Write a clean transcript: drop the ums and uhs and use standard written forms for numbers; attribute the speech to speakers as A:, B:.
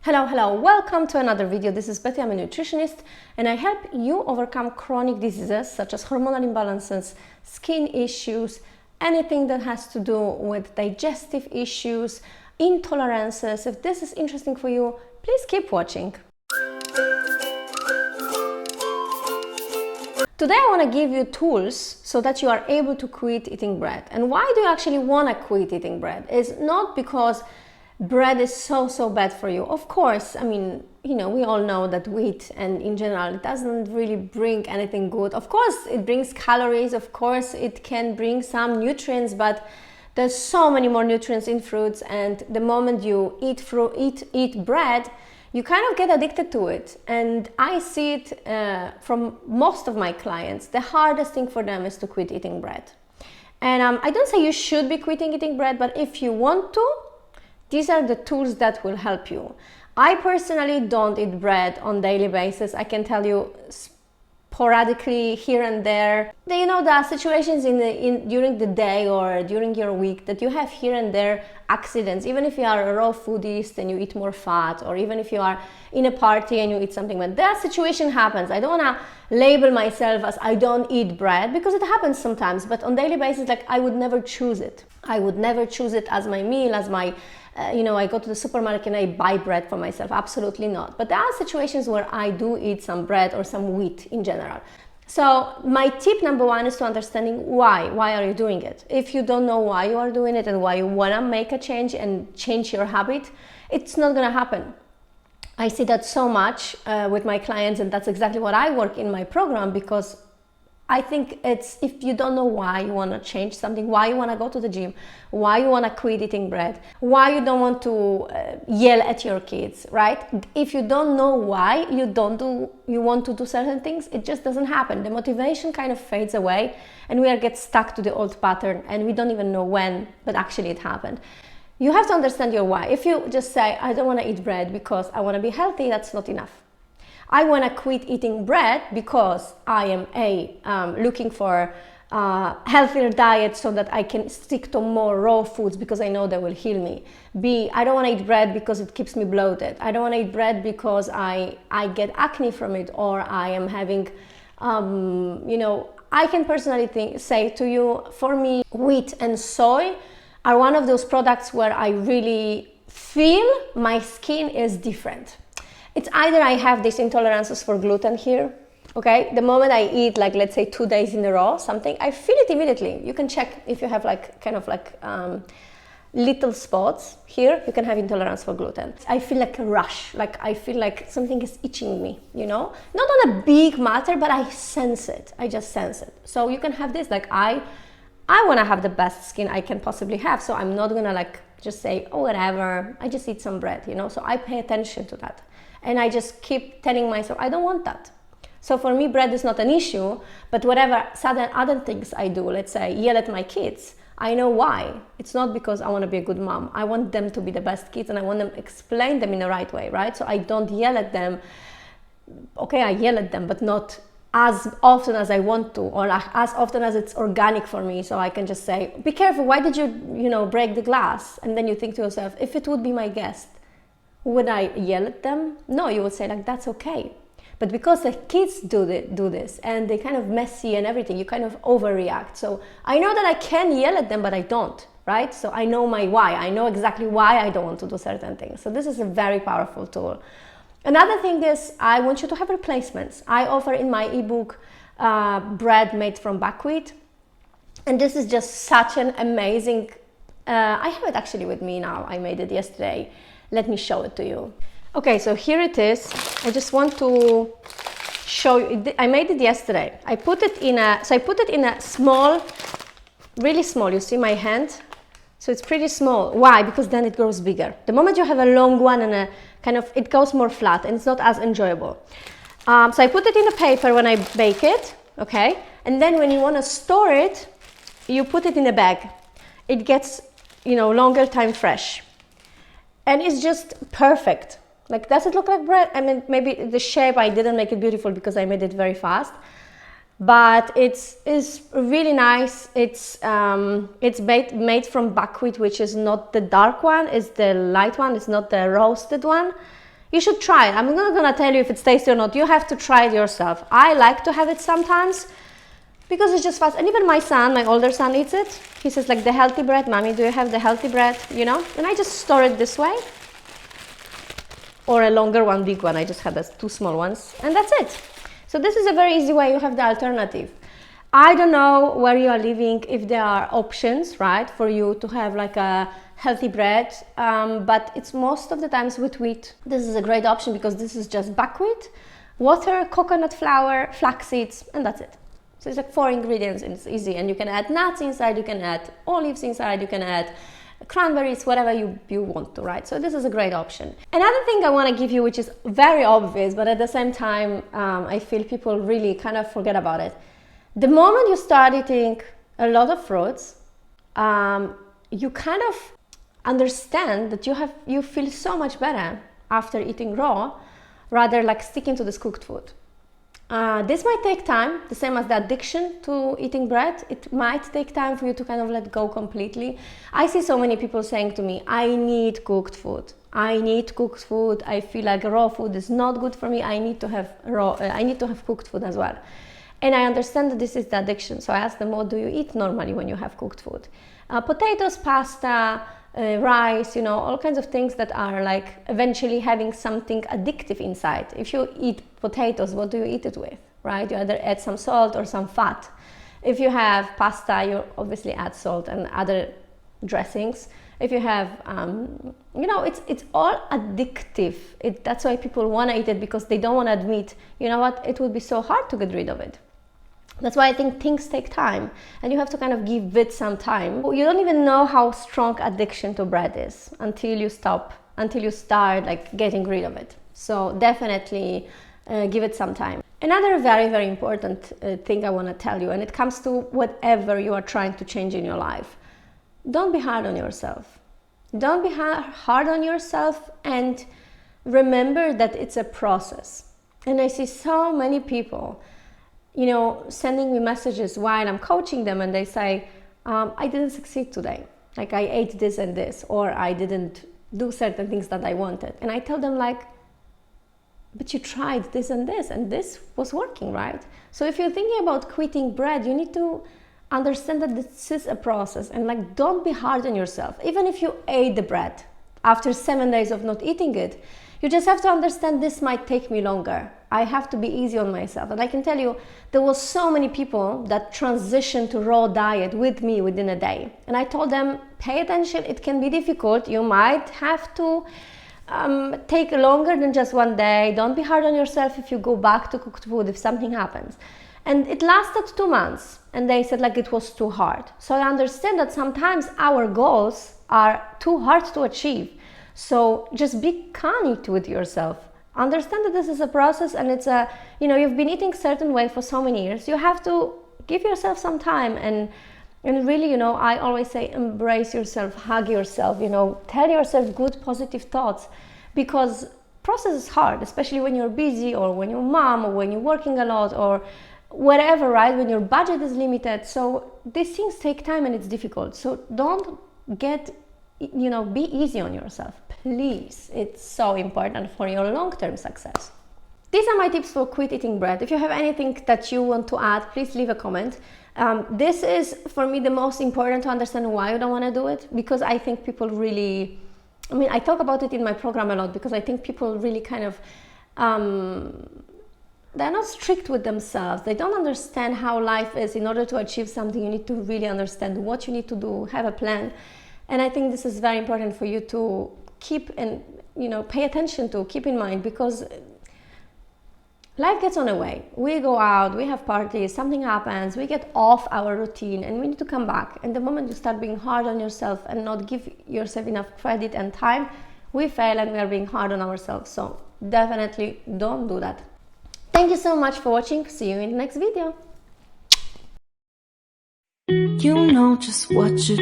A: Hello, welcome to another video. This is Betty, I'm a nutritionist, and I help you overcome chronic diseases such as hormonal imbalances, skin issues, anything that has to do with digestive issues, intolerances. If this is interesting for you, please keep watching. Today I want to give you tools so that you are able to quit eating bread. And why do you actually want to quit eating bread? It's not because bread is so bad for you. Of course, I mean, we all know that wheat and in general it doesn't really bring anything good. Of course, it brings calories. Of course, it can bring some nutrients, but there's so many more nutrients in fruits. And the moment you eat bread, you kind of get addicted to it. And I see it from most of my clients. The hardest thing for them is to quit eating bread. And I don't say you should be quitting eating bread, but if you want to, these are the tools that will help you. I personally don't eat bread on a daily basis. I can tell you sporadically here and there. There are situations during the day or during your week that you have here and there accidents. Even if you are a raw foodist and you eat more fat, or even if you are in a party and you eat something, but that situation happens. I don't want to label myself as I don't eat bread because it happens sometimes, but on a daily basis, like, I would never choose it. I would never choose it as my meal, as my I go to the supermarket and I buy bread for myself. Absolutely not. But there are situations where I do eat some bread or some wheat in general. So my tip number one is to understanding why. Why are you doing it? If you don't know why you are doing it and why you want to make a change and change your habit, it's not going to happen. I see that so much with my clients, and that's exactly what I work in my program, because I think it's, if you don't know why you want to change something, why you want to go to the gym, why you want to quit eating bread, why you don't want to yell at your kids, right? If you don't know why you want to do certain things, it just doesn't happen. The motivation kind of fades away and we get stuck to the old pattern and we don't even know when, but actually it happened. You have to understand your why. If you just say, I don't want to eat bread because I want to be healthy, that's not enough. I want to quit eating bread because I am looking for healthier diet so that I can stick to more raw foods because I know they will heal me. B, I don't want to eat bread because it keeps me bloated. I don't want to eat bread because I get acne from it, or I am having, I can personally say to you, for me, wheat and soy are one of those products where I really feel my skin is different. It's either I have these intolerances for gluten here, okay? The moment I eat, like, let's say 2 days in a row, something, I feel it immediately. You can check if you have little spots here, you can have intolerance for gluten. I feel like a rush, like I feel like something is itching me, Not on a big matter, but I sense it. I just sense it. So you can have this, like, I want to have the best skin I can possibly have, so I'm not going to just say, oh, whatever, I just eat some bread, So I pay attention to that. And I just keep telling myself, I don't want that. So for me, bread is not an issue, but whatever sudden other things I do, let's say yell at my kids, I know why. It's not because I want to be a good mom. I want them to be the best kids and I want them to explain them in the right way, right? So I don't yell at them. Okay, I yell at them, but not as often as I want to, or as often as it's organic for me. So I can just say, be careful, why did you break the glass? And then you think to yourself, if it would be my guest, would I yell at them? No, you would say, like, that's okay. But because the kids do this and they kind of messy and everything, you kind of overreact. So I know that I can yell at them, but I don't, right? So I know my why. I know exactly why I don't want to do certain things. So this is a very powerful tool. Another thing is, I want you to have replacements. I offer in my ebook bread made from buckwheat. And this is just such an amazing, I have it actually with me now. I made it yesterday. Let me show it to you. Okay, so here it is. I just want to show you. I made it yesterday. I put it in a small, really small. You see my hand? So it's pretty small. Why? Because then it grows bigger. The moment you have a long one and a kind of, it goes more flat and it's not as enjoyable. So I put it in a paper when I bake it, okay? And then when you want to store it, you put it in a bag. It gets, longer time fresh. And it's just perfect. Like, does it look like bread? I mean, maybe the shape, I didn't make it beautiful because I made it very fast. but it's really nice. It's made from buckwheat, which is not the dark one, it's the light one, it's not the roasted one. You should try it. I'm not gonna tell you if it's tasty or not. You have to try it yourself. I like to have it sometimes because it's just fast. And even my son, my older son, eats it. He says like, the healthy bread, mommy, do you have the healthy bread? You know, and I just store it this way. Or a longer one, big one. I just had two small ones, and that's it. So this is a very easy way. You have the alternative. I don't know where you are living, if there are options, right, for you to have like a healthy bread, but it's most of the times with wheat. This is a great option because this is just buckwheat, water, coconut flour, flax seeds, and that's it. So it's like 4 ingredients and it's easy. And you can add nuts inside, you can add olives inside, you can add cranberries, whatever you want to, right? So this is a great option. Another thing I want to give you, which is very obvious, but at the same time, I feel people really kind of forget about it. The moment you start eating a lot of fruits, you kind of understand that you feel so much better after eating raw, rather like sticking to this cooked food. This might take time, the same as the addiction to eating bread. It might take time for you to kind of let go completely. I see so many people saying to me, I need cooked food. I need cooked food. I feel like raw food is not good for me. I need to have cooked food as well. And I understand that this is the addiction. So I ask them, what do you eat normally when you have cooked food? Potatoes, pasta, rice, all kinds of things that are like eventually having something addictive inside. If you eat potatoes, what do you eat it with, right? You either add some salt or some fat. If you have pasta, you obviously add salt and other dressings. If you have, it's all addictive. That's why people want to eat it, because they don't want to admit, you know what, it would be so hard to get rid of it. That's why I think things take time, and you have to kind of give it some time. You don't even know how strong addiction to bread is until you start like getting rid of it. So definitely give it some time. Another very, very important thing I want to tell you, and it comes to whatever you are trying to change in your life. Don't be hard on yourself. Don't be hard on yourself, and remember that it's a process. And I see so many people sending me messages while I'm coaching them, and they say, I didn't succeed today. Like, I ate this and this, or I didn't do certain things that I wanted. And I tell them, like, but you tried this and this was working, right? So if you're thinking about quitting bread, you need to understand that this is a process, and like, don't be hard on yourself. Even if you ate the bread after 7 days of not eating it, you just have to understand this might take me longer. I have to be easy on myself. And I can tell you, there was so many people that transitioned to raw diet with me within a day. And I told them, pay attention, it can be difficult. You might have to take longer than just 1 day. Don't be hard on yourself if you go back to cooked food, if something happens. And it lasted 2 months. And they said like it was too hard. So I understand that sometimes our goals are too hard to achieve. So just be kind with yourself. Understand that this is a process, and it's you've been eating a certain way for so many years. You have to give yourself some time, and really, I always say, embrace yourself, hug yourself, tell yourself good, positive thoughts, because process is hard, especially when you're busy, or when you're mom, or when you're working a lot, or whatever, right? When your budget is limited. So these things take time, and it's difficult. So don't be easy on yourself, please. It's so important for your long-term success. These are my tips for quit eating bread. If you have anything that you want to add, please leave a comment. This is, for me, the most important to understand why you don't want to do it, because I think people really, I talk about it in my program a lot, because I think people really kind of, they're not strict with themselves. They don't understand how life is. In order to achieve something, you need to really understand what you need to do, have a plan. And I think this is very important for you to keep and, pay attention to, keep in mind, because life gets on the way. We go out, we have parties, something happens, we get off our routine, and we need to come back. And the moment you start being hard on yourself and not give yourself enough credit and time, we fail, and we are being hard on ourselves. So definitely don't do that. Thank you so much for watching. See you in the next video. You know just what you